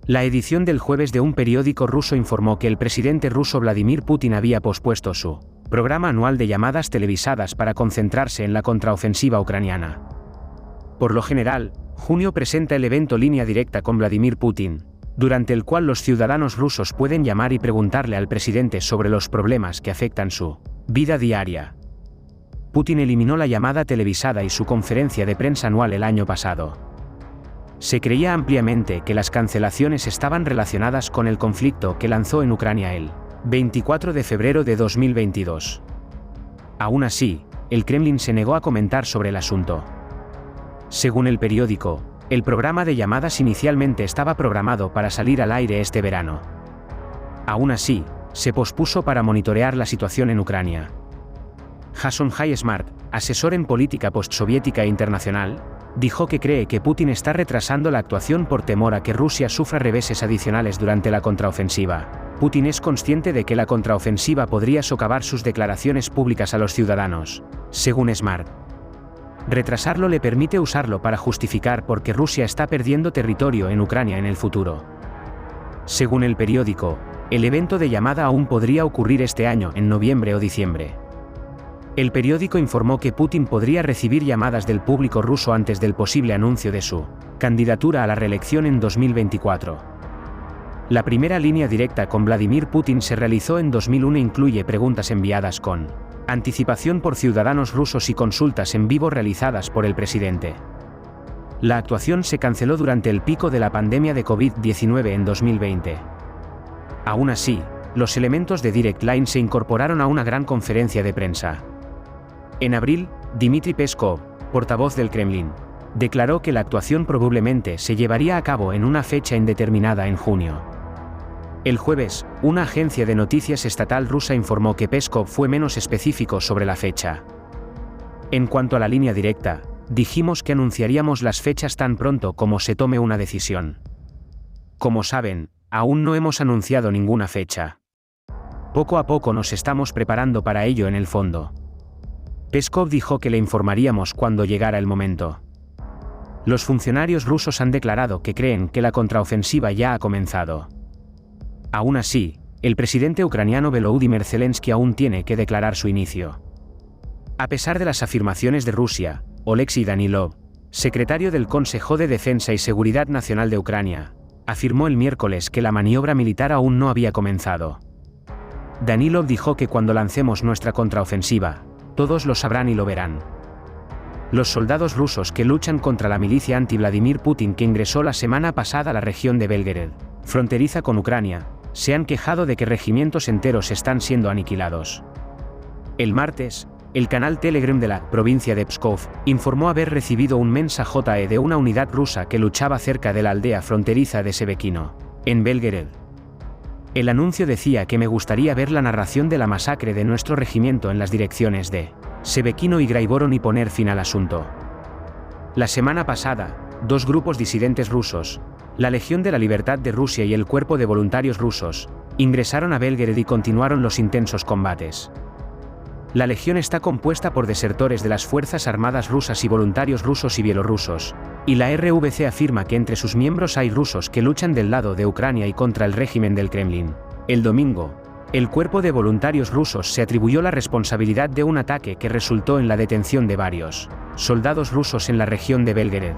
La edición del jueves de un periódico ruso informó que el presidente ruso Vladimir Putin había pospuesto su programa anual de llamadas televisadas para concentrarse en la contraofensiva ucraniana. Por lo general, junio presenta el evento Línea Directa con Vladimir Putin, durante el cual los ciudadanos rusos pueden llamar y preguntarle al presidente sobre los problemas que afectan su vida diaria. Putin eliminó la llamada televisada y su conferencia de prensa anual el año pasado. Se creía ampliamente que las cancelaciones estaban relacionadas con el conflicto que lanzó en Ucrania el 24 de febrero de 2022. Aún así, el Kremlin se negó a comentar sobre el asunto. Según el periódico, el programa de llamadas inicialmente estaba programado para salir al aire este verano. Aún así, se pospuso para monitorear la situación en Ucrania. Jason High-Smart, asesor en política postsoviética e internacional, dijo que cree que Putin está retrasando la actuación por temor a que Rusia sufra reveses adicionales durante la contraofensiva. Putin es consciente de que la contraofensiva podría socavar sus declaraciones públicas a los ciudadanos, según Smart. Retrasarlo le permite usarlo para justificar por qué Rusia está perdiendo territorio en Ucrania en el futuro. Según el periódico, el evento de llamada aún podría ocurrir este año, en noviembre o diciembre. El periódico informó que Putin podría recibir llamadas del público ruso antes del posible anuncio de su candidatura a la reelección en 2024. La primera línea directa con Vladimir Putin se realizó en 2001 e incluye preguntas enviadas con anticipación por ciudadanos rusos y consultas en vivo realizadas por el presidente. La actuación se canceló durante el pico de la pandemia de COVID-19 en 2020. Aún así, los elementos de Direct Line se incorporaron a una gran conferencia de prensa. En abril, Dmitry Peskov, portavoz del Kremlin, declaró que la actuación probablemente se llevaría a cabo en una fecha indeterminada en junio. El jueves, una agencia de noticias estatal rusa informó que Peskov fue menos específico sobre la fecha. En cuanto a la línea directa, dijimos que anunciaríamos las fechas tan pronto como se tome una decisión. Como saben, aún no hemos anunciado ninguna fecha. Poco a poco nos estamos preparando para ello en el fondo. Peskov dijo que le informaríamos cuando llegara el momento. Los funcionarios rusos han declarado que creen que la contraofensiva ya ha comenzado. Aún así, el presidente ucraniano Volodymyr Zelensky aún tiene que declarar su inicio. A pesar de las afirmaciones de Rusia, Oleksiy Danilov, secretario del Consejo de Defensa y Seguridad Nacional de Ucrania, afirmó el miércoles que la maniobra militar aún no había comenzado. Danilov dijo que cuando lancemos nuestra contraofensiva, todos lo sabrán y lo verán. Los soldados rusos que luchan contra la milicia anti-Vladimir Putin que ingresó la semana pasada a la región de Belgorod, fronteriza con Ucrania, se han quejado de que regimientos enteros están siendo aniquilados. El martes, el canal Telegram de la provincia de Pskov informó haber recibido un mensaje de una unidad rusa que luchaba cerca de la aldea fronteriza de Shebekino, en Belgorod. El anuncio decía que me gustaría ver la narración de la masacre de nuestro regimiento en las direcciones de Shebekino y Graivorón y poner fin al asunto. La semana pasada, dos grupos disidentes rusos, la Legión de la Libertad de Rusia y el Cuerpo de Voluntarios Rusos, ingresaron a Belgorod y continuaron los intensos combates. La Legión está compuesta por desertores de las Fuerzas Armadas rusas y voluntarios rusos y bielorrusos, y la RVC afirma que entre sus miembros hay rusos que luchan del lado de Ucrania y contra el régimen del Kremlin. El domingo, el Cuerpo de Voluntarios Rusos se atribuyó la responsabilidad de un ataque que resultó en la detención de varios soldados rusos en la región de Belgorod.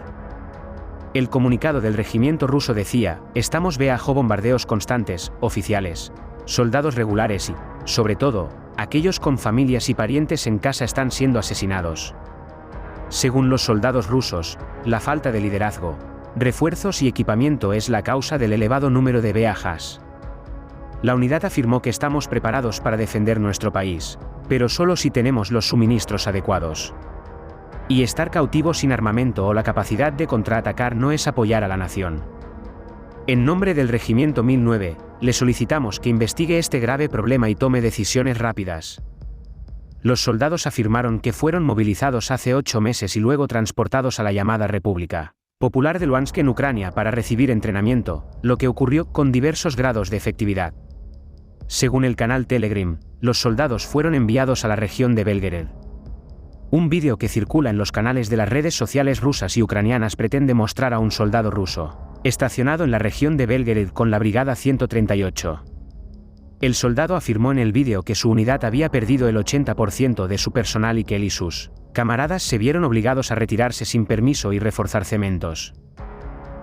El comunicado del regimiento ruso decía: estamos bajo bombardeos constantes, oficiales, soldados regulares y, sobre todo, aquellos con familias y parientes en casa están siendo asesinados. Según los soldados rusos, la falta de liderazgo, refuerzos y equipamiento es la causa del elevado número de bajas. La unidad afirmó que estamos preparados para defender nuestro país, pero solo si tenemos los suministros adecuados. Y estar cautivo sin armamento o la capacidad de contraatacar no es apoyar a la nación. En nombre del Regimiento 1009, le solicitamos que investigue este grave problema y tome decisiones rápidas. Los soldados afirmaron que fueron movilizados hace 8 meses y luego transportados a la llamada República Popular de Luhansk en Ucrania para recibir entrenamiento, lo que ocurrió con diversos grados de efectividad. Según el canal Telegram, los soldados fueron enviados a la región de Belgorod. Un vídeo que circula en los canales de las redes sociales rusas y ucranianas pretende mostrar a un soldado ruso estacionado en la región de Belgorod con la Brigada 138. El soldado afirmó en el vídeo que su unidad había perdido el 80% de su personal y que él y sus camaradas se vieron obligados a retirarse sin permiso y reforzar cementos.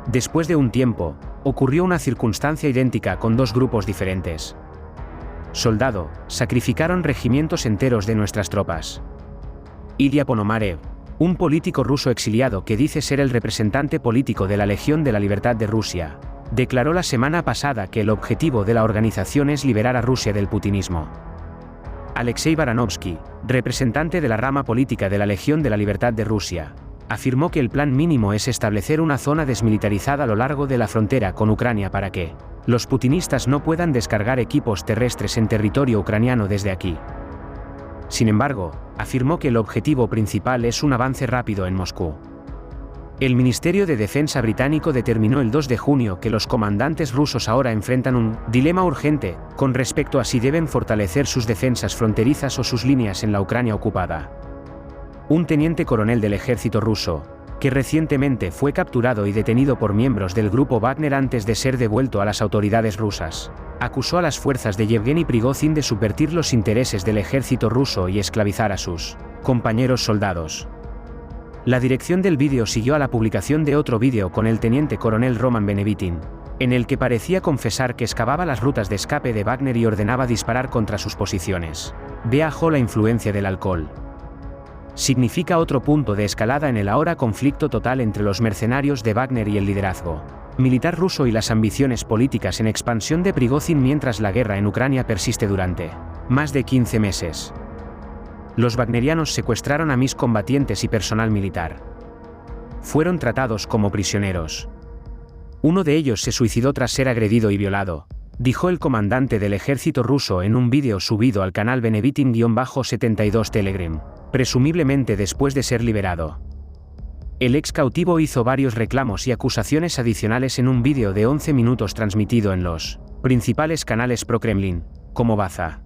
Después de un tiempo, ocurrió una circunstancia idéntica con dos grupos diferentes. Soldado, sacrificaron regimientos enteros de nuestras tropas. Ilya Ponomarev, un político ruso exiliado que dice ser el representante político de la Legión de la Libertad de Rusia, declaró la semana pasada que el objetivo de la organización es liberar a Rusia del putinismo. Alexei Baranovsky, representante de la rama política de la Legión de la Libertad de Rusia, afirmó que el plan mínimo es establecer una zona desmilitarizada a lo largo de la frontera con Ucrania para que los putinistas no puedan descargar equipos terrestres en territorio ucraniano desde aquí. Sin embargo, afirmó que el objetivo principal es un avance rápido en Moscú. El Ministerio de Defensa británico determinó el 2 de junio que los comandantes rusos ahora enfrentan un dilema urgente con respecto a si deben fortalecer sus defensas fronterizas o sus líneas en la Ucrania ocupada. Un teniente coronel del ejército ruso, que recientemente fue capturado y detenido por miembros del grupo Wagner antes de ser devuelto a las autoridades rusas, acusó a las fuerzas de Yevgeny Prigozhin de subvertir los intereses del ejército ruso y esclavizar a sus compañeros soldados. La dirección del vídeo siguió a la publicación de otro vídeo con el teniente coronel Roman Benevitin, en el que parecía confesar que excavaba las rutas de escape de Wagner y ordenaba disparar contra sus posiciones. Bajo la influencia del alcohol. Significa otro punto de escalada en el ahora conflicto total entre los mercenarios de Wagner y el liderazgo militar ruso y las ambiciones políticas en expansión de Prigozhin mientras la guerra en Ucrania persiste durante más de 15 meses. Los wagnerianos secuestraron a mis combatientes y personal militar. Fueron tratados como prisioneros. Uno de ellos se suicidó tras ser agredido y violado, dijo el comandante del ejército ruso en un vídeo subido al canal Benevitin-72 Telegram, presumiblemente después de ser liberado. El ex cautivo hizo varios reclamos y acusaciones adicionales en un vídeo de 11 minutos transmitido en los principales canales pro-Kremlin, como Baza.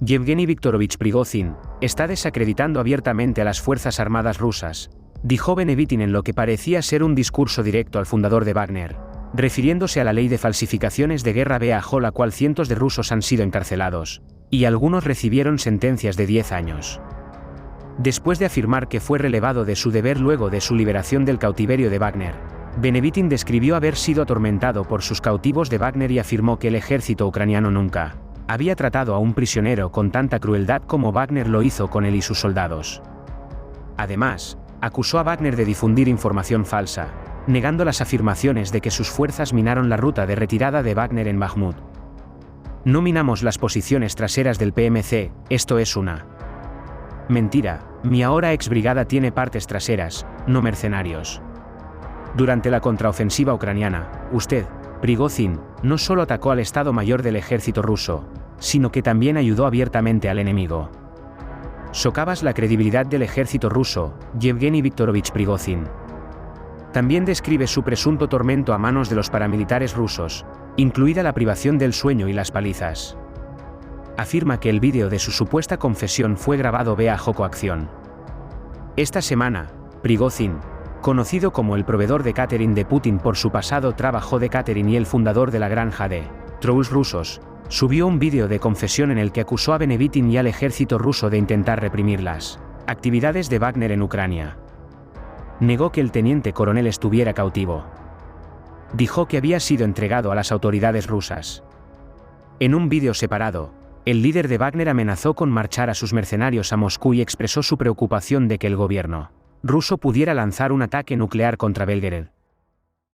Yevgeny Viktorovich Prigozhin está desacreditando abiertamente a las Fuerzas Armadas rusas, dijo Benevitin en lo que parecía ser un discurso directo al fundador de Wagner, refiriéndose a la ley de falsificaciones de guerra bajo la cual cientos de rusos han sido encarcelados, y algunos recibieron sentencias de 10 años. Después de afirmar que fue relevado de su deber luego de su liberación del cautiverio de Wagner, Benevitin describió haber sido atormentado por sus cautivos de Wagner y afirmó que el ejército ucraniano nunca había tratado a un prisionero con tanta crueldad como Wagner lo hizo con él y sus soldados. Además, acusó a Wagner de difundir información falsa, negando las afirmaciones de que sus fuerzas minaron la ruta de retirada de Wagner en Bakhmut. No minamos las posiciones traseras del PMC, esto es una mentira, mi ahora ex brigada tiene partes traseras, no mercenarios. Durante la contraofensiva ucraniana, usted, Prigozhin, no solo atacó al Estado Mayor del ejército ruso, sino que también ayudó abiertamente al enemigo. Socavas la credibilidad del ejército ruso, Yevgeny Viktorovich Prigozhin. También describe su presunto tormento a manos de los paramilitares rusos, incluida la privación del sueño y las palizas. Afirma que el vídeo de su supuesta confesión fue grabado bajo coacción. Esta semana, Prigozhin, conocido como el proveedor de catering de Putin por su pasado trabajo de catering y el fundador de la granja de trolls rusos, subió un vídeo de confesión en el que acusó a Benevitin y al ejército ruso de intentar reprimir las actividades de Wagner en Ucrania. Negó que el teniente coronel estuviera cautivo. Dijo que había sido entregado a las autoridades rusas. En un vídeo separado, el líder de Wagner amenazó con marchar a sus mercenarios a Moscú y expresó su preocupación de que el gobierno ruso pudiera lanzar un ataque nuclear contra Belgorod.